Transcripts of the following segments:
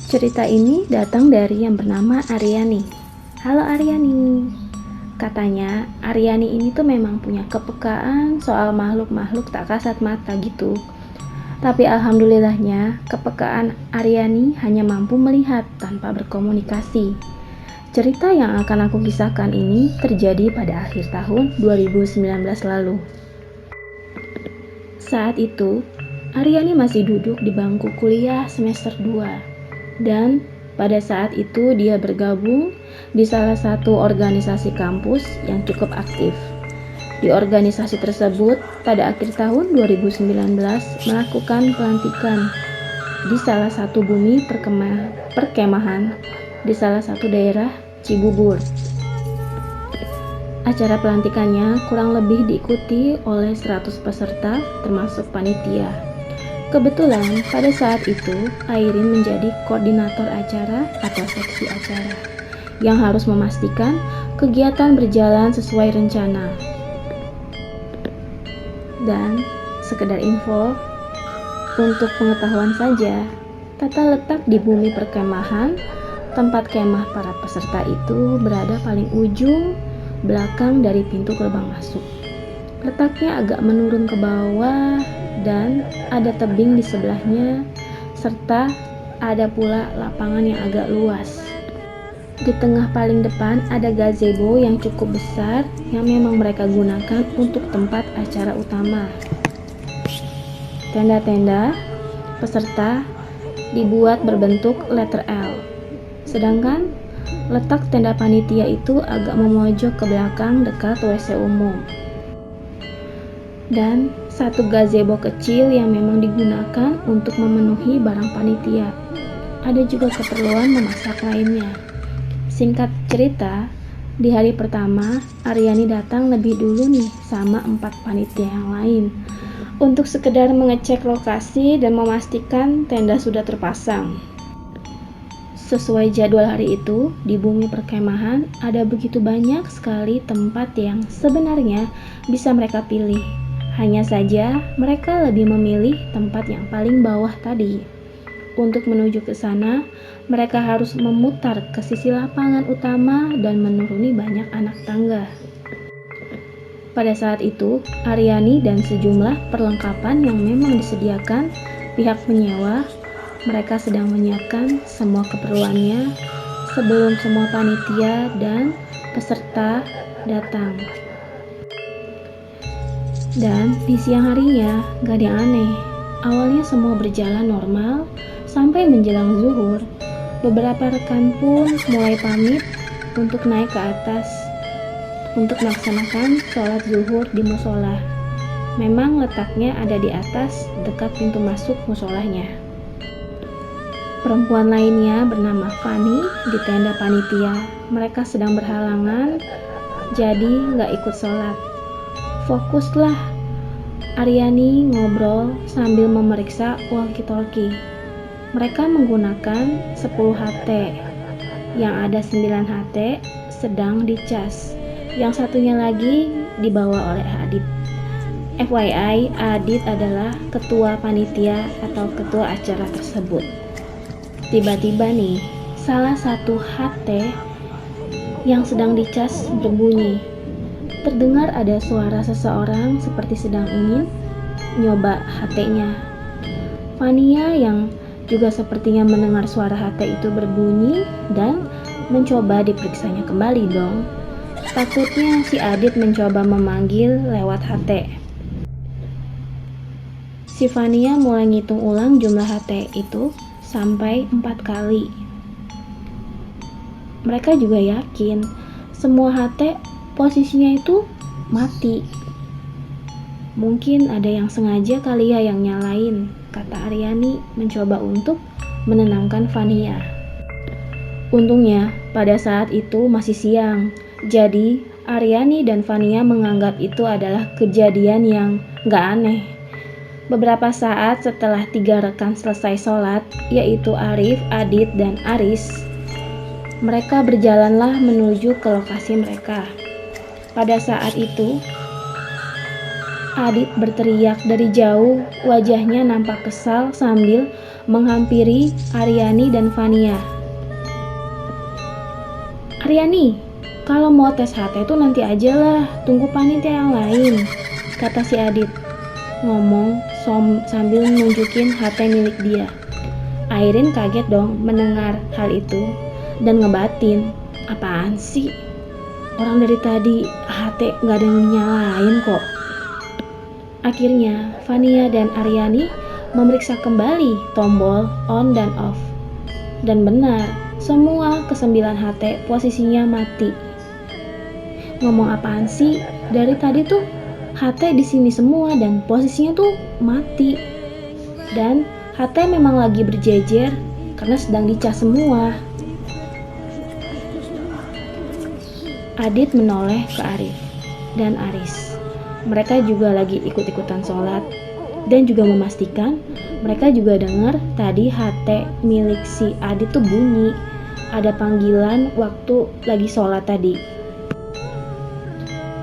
Cerita ini datang dari yang bernama Aryani. Halo Aryani. Katanya Aryani ini tuh memang punya kepekaan soal makhluk-makhluk tak kasat mata gitu. Tapi alhamdulillahnya kepekaan Aryani hanya mampu melihat tanpa berkomunikasi. Cerita yang akan aku kisahkan ini terjadi pada akhir tahun 2019 lalu. Saat itu, Aryani masih duduk di bangku kuliah semester 2. Dan pada saat itu dia bergabung di salah satu organisasi kampus yang cukup aktif. Di organisasi tersebut pada akhir tahun 2019 melakukan pelantikan di salah satu bumi perkemahan di salah satu daerah Cibubur. Acara pelantikannya kurang lebih diikuti oleh 100 peserta termasuk panitia. Kebetulan pada saat itu Airin menjadi koordinator acara atau seksi acara yang harus memastikan kegiatan berjalan sesuai rencana. Dan sekedar info, untuk pengetahuan saja, tata letak di bumi perkemahan, tempat kemah para peserta itu berada paling ujung belakang dari pintu gerbang masuk. Letaknya agak menurun ke bawah dan ada tebing di sebelahnya, serta ada pula lapangan yang agak luas. Di tengah paling depan ada gazebo yang cukup besar yang memang mereka gunakan untuk tempat acara utama. Tenda-tenda peserta dibuat berbentuk letter L, sedangkan letak tenda panitia itu agak memojok ke belakang dekat WC umum. Dan satu gazebo kecil yang memang digunakan untuk memenuhi barang panitia. Ada juga keperluan memasak lainnya. Singkat cerita, di hari pertama, Aryani datang lebih dulu nih sama 4 panitia yang lain untuk sekedar mengecek lokasi dan memastikan tenda sudah terpasang. Sesuai jadwal hari itu, di bumi perkemahan ada begitu banyak sekali tempat yang sebenarnya bisa mereka pilih. Hanya saja mereka lebih memilih tempat yang paling bawah tadi. Untuk menuju ke sana, mereka harus memutar ke sisi lapangan utama dan menuruni banyak anak tangga. Pada saat itu, Aryani dan sejumlah perlengkapan yang memang disediakan pihak penyewa, mereka sedang menyiapkan semua keperluannya sebelum semua panitia dan peserta datang. Dan di siang harinya gak ada yang aneh. Awalnya semua berjalan normal sampai menjelang zuhur. Beberapa rekan pun mulai pamit untuk naik ke atas untuk melaksanakan sholat zuhur di musola. Memang letaknya ada di atas dekat pintu masuk musolahnya. Perempuan lainnya bernama Fani di tenda panitia. Mereka sedang berhalangan, jadi gak ikut sholat. Fokuslah Aryani ngobrol sambil memeriksa walkie-talkie. Mereka menggunakan 10 HT, yang ada 9 HT sedang dicas, yang satunya lagi dibawa oleh Adit. FYI, Adit adalah ketua panitia atau ketua acara tersebut. Tiba-tiba nih, salah satu HT yang sedang dicas berbunyi. Terdengar ada suara seseorang seperti sedang ingin nyoba HT-nya. Fania yang juga sepertinya mendengar suara HT itu berbunyi dan mencoba diperiksanya kembali dong. Takutnya si Adit mencoba memanggil lewat HT. Si Fania mulai ngitung ulang jumlah HT itu sampai 4 kali. Mereka juga yakin semua HT posisinya itu mati. Mungkin ada yang sengaja kali ya yang nyalain, kata Aryani mencoba untuk menenangkan Fania. Untungnya pada saat itu masih siang, jadi Aryani dan Fania menganggap itu adalah kejadian yang gak aneh. Beberapa saat setelah 3 rekan selesai sholat, yaitu Arif, Adit, dan Aris, mereka berjalanlah menuju ke lokasi mereka. Pada saat itu, Adit berteriak dari jauh, wajahnya nampak kesal sambil menghampiri Aryani dan Fania. "Aryani, kalau mau tes HT itu nanti aja lah, tunggu panitia yang lain," kata si Adit, ngomong sambil nunjukin HT milik dia. Airin kaget dong mendengar hal itu dan ngebatin, "Apaan sih? Orang dari tadi HT gak ada yang nyalain kok." Akhirnya, Fania dan Aryani memeriksa kembali tombol on dan off. Dan benar, semua ke-9 HT posisinya mati. Ngomong apaan sih? Dari tadi tuh HT di sini semua dan posisinya tuh mati. Dan HT memang lagi berjejer karena sedang dicas semua. Adit menoleh ke Arif dan Aris. Mereka juga lagi ikut-ikutan sholat dan juga memastikan mereka juga dengar tadi HT milik si Adit tuh bunyi. Ada panggilan waktu lagi sholat tadi.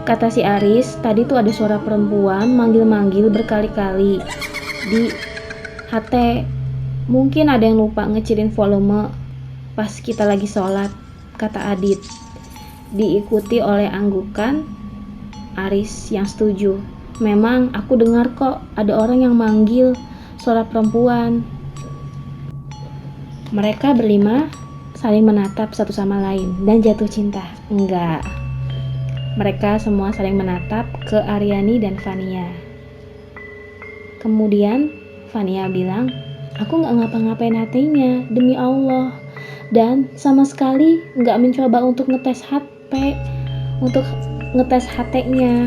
Kata si Aris, tadi tuh ada suara perempuan manggil-manggil berkali-kali di HT. Mungkin ada yang lupa ngecilin volume pas kita lagi sholat, kata Adit. Diikuti oleh anggukan Aris yang setuju. "Memang aku dengar kok ada orang yang manggil, suara perempuan." Mereka berlima saling menatap satu sama lain dan jatuh cinta. Enggak. Mereka semua saling menatap ke Aryani dan Fania. Kemudian Fania bilang, "Aku gak ngapa-ngapain HT-nya, demi Allah. Dan sama sekali gak mencoba untuk ngetes HP, untuk ngetes HT-nya."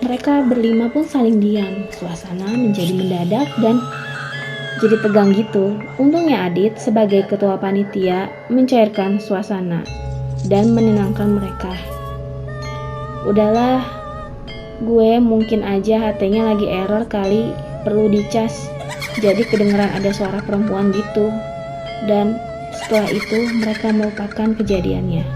Mereka berlima pun saling diam. Suasana menjadi mendadak dan jadi tegang gitu. Untungnya Adit sebagai ketua panitia mencairkan suasana dan menenangkan mereka. "Udahlah, gue mungkin aja HT-nya lagi error kali, perlu dicas. Jadi kedengeran ada suara perempuan gitu." Dan setelah itu mereka melupakan kejadiannya.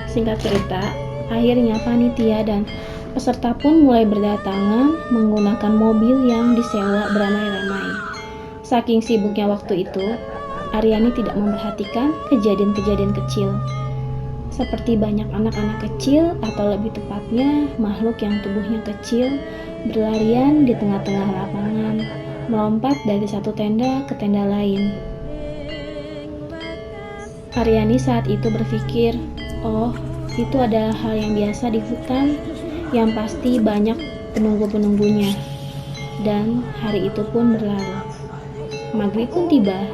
Singkat cerita, akhirnya panitia dan peserta pun mulai berdatangan menggunakan mobil yang disewa beramai-ramai. Saking sibuknya waktu itu, Aryani tidak memperhatikan kejadian-kejadian kecil. Seperti banyak anak-anak kecil atau lebih tepatnya makhluk yang tubuhnya kecil berlarian di tengah-tengah lapangan, melompat dari satu tenda ke tenda lain. Aryani saat itu berpikir, oh, itu adalah hal yang biasa di hutan, yang pasti banyak penunggu-penunggunya. Dan hari itu pun berlalu. Maghrib pun tiba.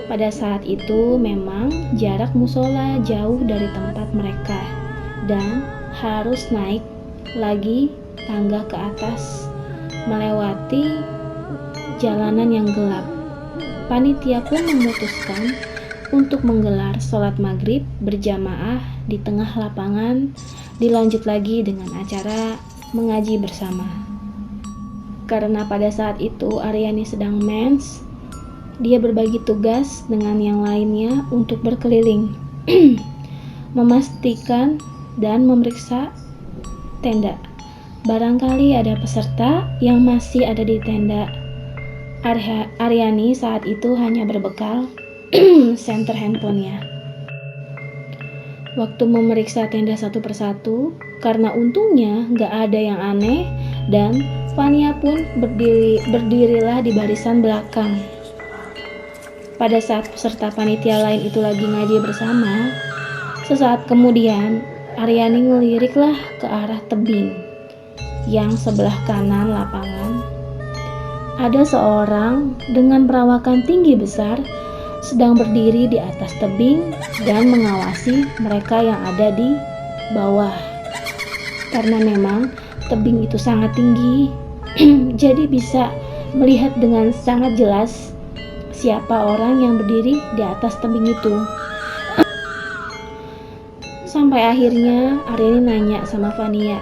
Pada saat itu memang jarak musola jauh dari tempat mereka dan harus naik lagi tangga ke atas, melewati jalanan yang gelap. Panitia pun memutuskan untuk menggelar sholat maghrib berjamaah di tengah lapangan, dilanjut lagi dengan acara mengaji bersama. Karena pada saat itu Aryani sedang mens, dia berbagi tugas dengan yang lainnya untuk berkeliling, memastikan dan memeriksa tenda. Barangkali ada peserta yang masih ada di tenda. Aryani saat itu hanya berbekal senter handphonenya. Waktu memeriksa tenda satu persatu, karena untungnya gak ada yang aneh dan Fania pun berdirilah di barisan belakang. Pada saat peserta panitia lain itu lagi ngaji bersama, sesaat kemudian Aryani ngeliriklah ke arah tebing yang sebelah kanan lapangan. Ada seorang dengan perawakan tinggi besar sedang berdiri di atas tebing dan mengawasi mereka yang ada di bawah. Karena memang tebing itu sangat tinggi, jadi bisa melihat dengan sangat jelas siapa orang yang berdiri di atas tebing itu. Sampai akhirnya Aryani nanya sama Fania,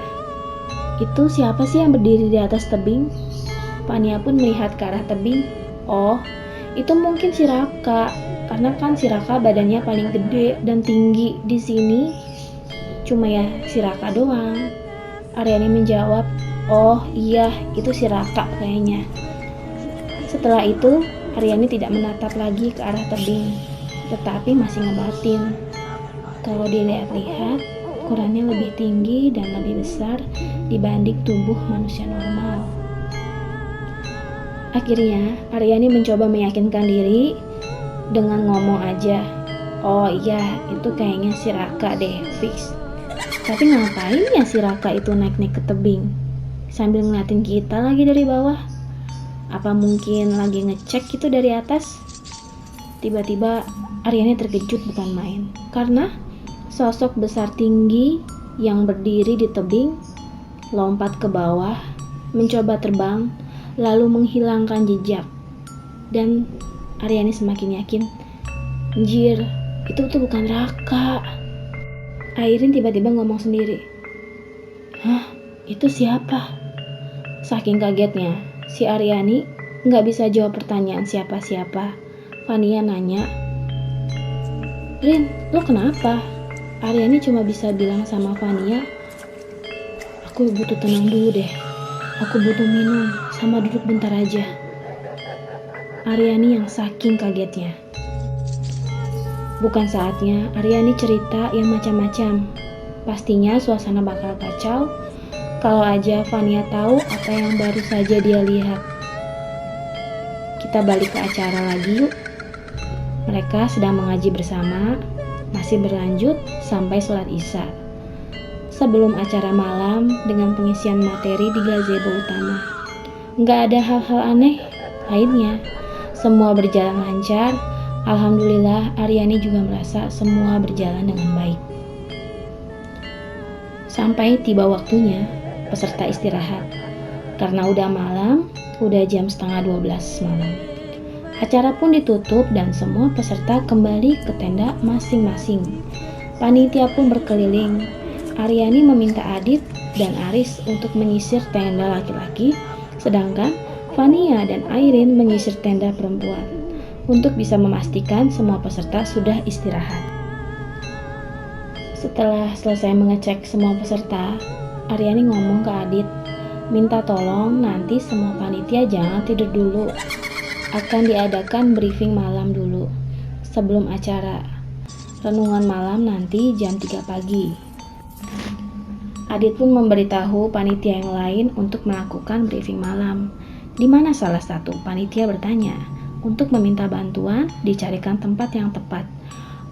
"Itu siapa sih yang berdiri di atas tebing?" Fania pun melihat ke arah tebing. "Oh, itu mungkin si Raka, karena kan si Raka badannya paling gede dan tinggi di sini. Cuma ya si Raka doang." Aryani menjawab, "Oh iya, itu si Raka kayaknya." Setelah itu, Aryani tidak menatap lagi ke arah tebing, tetapi masih ngebatin. Kalau dilihat-lihat, ukurannya lebih tinggi dan lebih besar dibanding tubuh manusia normal. Akhirnya, Aryani mencoba meyakinkan diri dengan ngomong aja, "Oh iya, itu kayaknya si Raka deh, fix." Tapi ngapain ya si Raka itu naik-naik ke tebing sambil ngeliatin kita lagi dari bawah? Apa mungkin lagi ngecek gitu dari atas? Tiba-tiba Aryani terkejut bukan main, karena sosok besar tinggi yang berdiri di tebing lompat ke bawah, mencoba terbang, lalu menghilangkan jejak. Dan Aryani semakin yakin, "Anjir, itu tuh bukan Raka." Airin tiba-tiba ngomong sendiri, "Hah? Itu siapa?" Saking kagetnya, si Aryani nggak bisa jawab pertanyaan siapa-siapa. Fania nanya, "Rin, lo kenapa?" Aryani cuma bisa bilang sama Fania, "Aku butuh tenang dulu deh. Aku butuh minum sama duduk bentar aja." Aryani yang saking kagetnya. Bukan saatnya Aryani cerita yang macam-macam. Pastinya suasana bakal kacau kalau aja Fania tahu apa yang baru saja dia lihat. "Kita balik ke acara lagi yuk." Mereka sedang mengaji bersama, masih berlanjut sampai sholat isya. Sebelum acara malam dengan pengisian materi di gazebo utama. Nggak ada hal-hal aneh lainnya. Semua berjalan lancar. Alhamdulillah, Aryani juga merasa semua berjalan dengan baik. Sampai tiba waktunya peserta istirahat. Karena udah malam, udah jam 11:30 malam. Acara pun ditutup dan semua peserta kembali ke tenda masing-masing. Panitia pun berkeliling. Aryani meminta Adit dan Aris untuk menyisir tenda laki-laki, sedangkan Fania dan Airin menyisir tenda perempuan untuk bisa memastikan semua peserta sudah istirahat. Setelah selesai mengecek semua peserta, Aryani ngomong ke Adit, "Minta tolong nanti semua panitia jangan tidur dulu. Akan diadakan briefing malam dulu sebelum acara. Renungan malam nanti jam 3 pagi. Adit pun memberitahu panitia yang lain untuk melakukan briefing malam, di mana salah satu panitia bertanya untuk meminta bantuan dicarikan tempat yang tepat.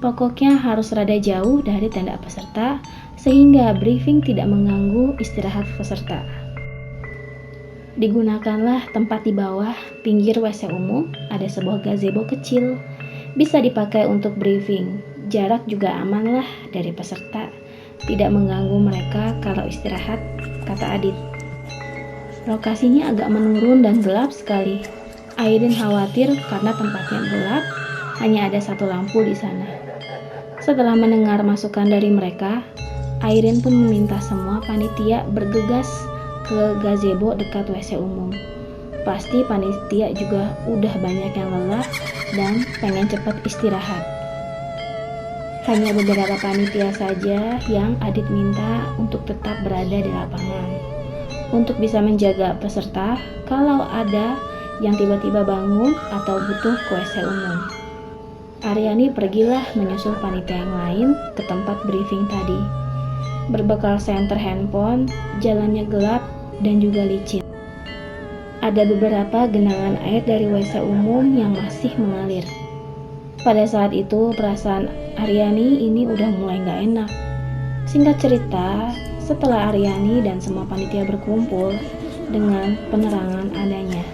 Pokoknya harus rada jauh dari tenda peserta sehingga briefing tidak mengganggu istirahat peserta. Digunakanlah tempat di bawah pinggir WC umum, ada sebuah gazebo kecil. Bisa dipakai untuk briefing. Jarak juga aman lah dari peserta. Tidak mengganggu mereka kalau istirahat," kata Adit. Lokasinya agak menurun dan gelap sekali. Airin khawatir karena tempatnya gelap, hanya ada satu lampu di sana. Setelah mendengar masukan dari mereka, Airin pun meminta semua panitia bergegas ke gazebo dekat WC umum. Pasti panitia juga udah banyak yang lelah dan pengen cepat istirahat. Hanya beberapa panitia saja yang Adit minta untuk tetap berada di lapangan untuk bisa menjaga peserta kalau ada yang tiba-tiba bangun atau butuh ke WC umum. Aryani pergilah menyusul panitia yang lain ke tempat briefing tadi. Berbekal senter handphone, jalannya gelap dan juga licin. Ada beberapa genangan air dari WC umum yang masih mengalir. Pada saat itu perasaan Aryani ini udah mulai gak enak. Singkat cerita, setelah Aryani dan semua panitia berkumpul dengan penerangan adanya,